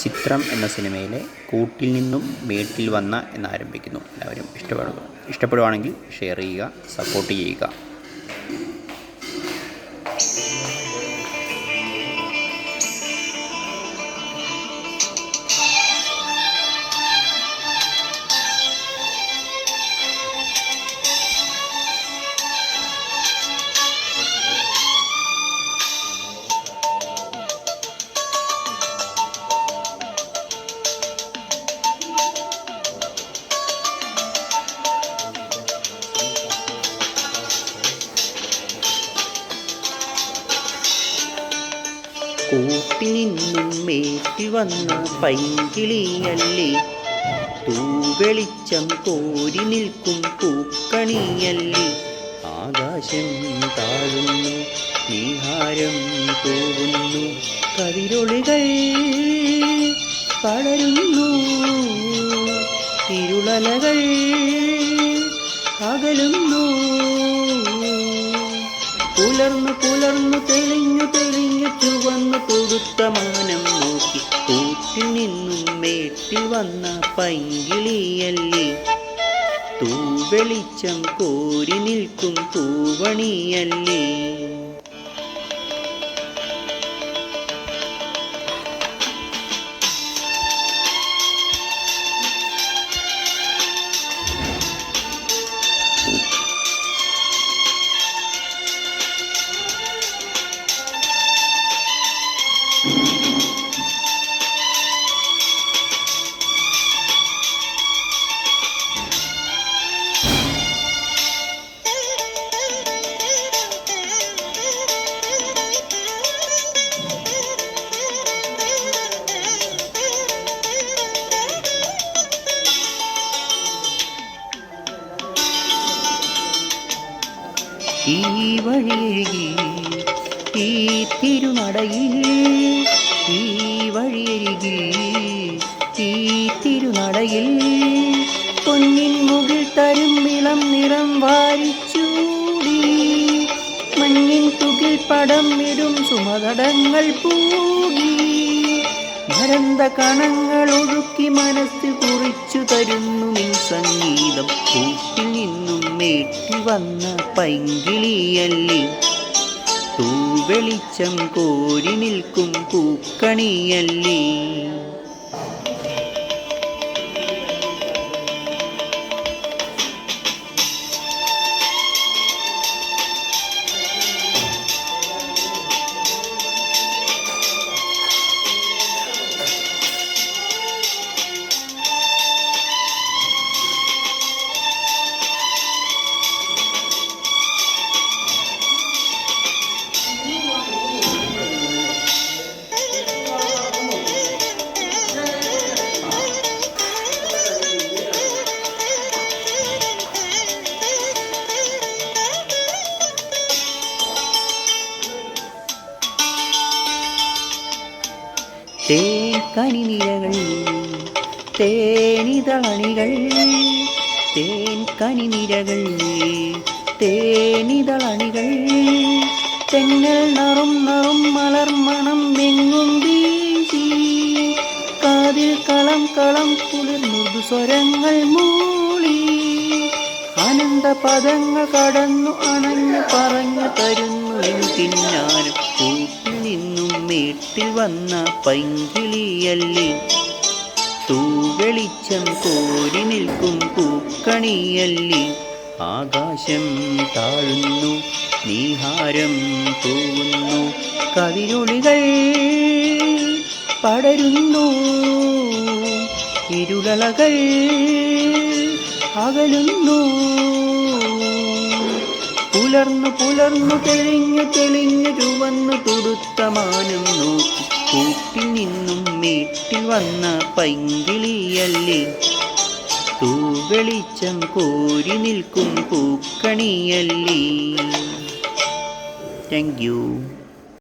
ചിത്രം എന്ന സിനിമയിലെ കൂട്ടിൽ നിന്നും മേട്ടിൽ വന്ന എന്നാരംഭിക്കുന്നു. എല്ലാവരും ഇഷ്ടപ്പെടുവാണെങ്കിൽ ഷെയർ ചെയ്യുക, സപ്പോർട്ട് ചെയ്യുക. കൂട്ടിൽ നിന്നും മേറ്റി വന്ന പൈങ്കിളിയല്ലേ, തൂവെളിച്ചം കോരി നിൽക്കും പൂക്കണിയല്ലേ. ആകാശം താഴുന്നു, നീഹാരം തൂവുന്നു, കതിരൊളികൾ പടരുന്നു, ഇരുളലകൾ അകലുന്നു. പുലർന്നു പുലർന്നു തെളിഞ്ഞു തെളിഞ്ഞു ചുവന്നു തൊടുത്ത മാനം നോക്കി കൂട്ടിൽ നിന്നും മേട്ടിൽ വന്ന പൈങ്കിളിയല്ലേ, തൂവെളിച്ചം കോരി നിൽക്കും പൂവണിയല്ലേ. ഈ വഴിയരികി ഈ തിരുനടയിൽ, ഈ വഴിയരികി ഈ തിരുനടയിൽ, പൊന്നിൻ മുകിൽ തരും ഇളം നിറം വാരിച്ചൂടി, മഞ്ഞിൻ തുകിൽ പടം ഇടും സുമതടങ്ങൾ പൂകി, ഭരന്ത കണങ്ങൾ ഒഴുക്കി മനസ്സിൽ കുറിച്ചു തരുന്നു നിൻ സംഗീതം. കൂട്ടിൽ നിന്നും മേട്ടി വന്ന പൈങ്കിളിയല്ലേ, തൂവെളിച്ചം കോരി നിൽക്കും പൂക്കണിയല്ലേ. തേൻകനിനിരകൾ തേനിതളണികൾ, തേൻകനിനിരകൾ തേനിതളണികൾ, തെന്നൽ നറും നറും മലർമണം എങ്ങും വീശി, കാതിൽ കളം കളം കുളിർ മൃദുസ്വരങ്ങൾ മൂളി, ആനന്ദപദങ്ങൾ കടന്നു അണഞ്ഞു പറഞ്ഞു തരുന്നു എൻ പിന്നാനം. കൂട്ടിൽ നിന്നും മേട്ടിൽ വന്ന പൈങ്കിളിയല്ലേ, തൂവെളിച്ചം കോരി നിൽക്കും പൂക്കണിയല്ലേ. ആകാശം താഴുന്നു, നീഹാരം തൂവുന്നു, കതിരൊളികൾ പടരുന്നു, ഇരുളകൾ അകലുന്നു. പുലർന്നു പുലർന്നു തെളിഞ്ഞു തെളിഞ്ഞു ചുവന്നു തൊടുത്ത മാനം നോക്കി കൂട്ടിൽ നിന്നും മേട്ടിൽ വന്ന പൈങ്കിളിയല്ലേ, തൂവെളിച്ചം കോരി നിൽക്കും പൂക്കണിയല്ലേ. Thank you.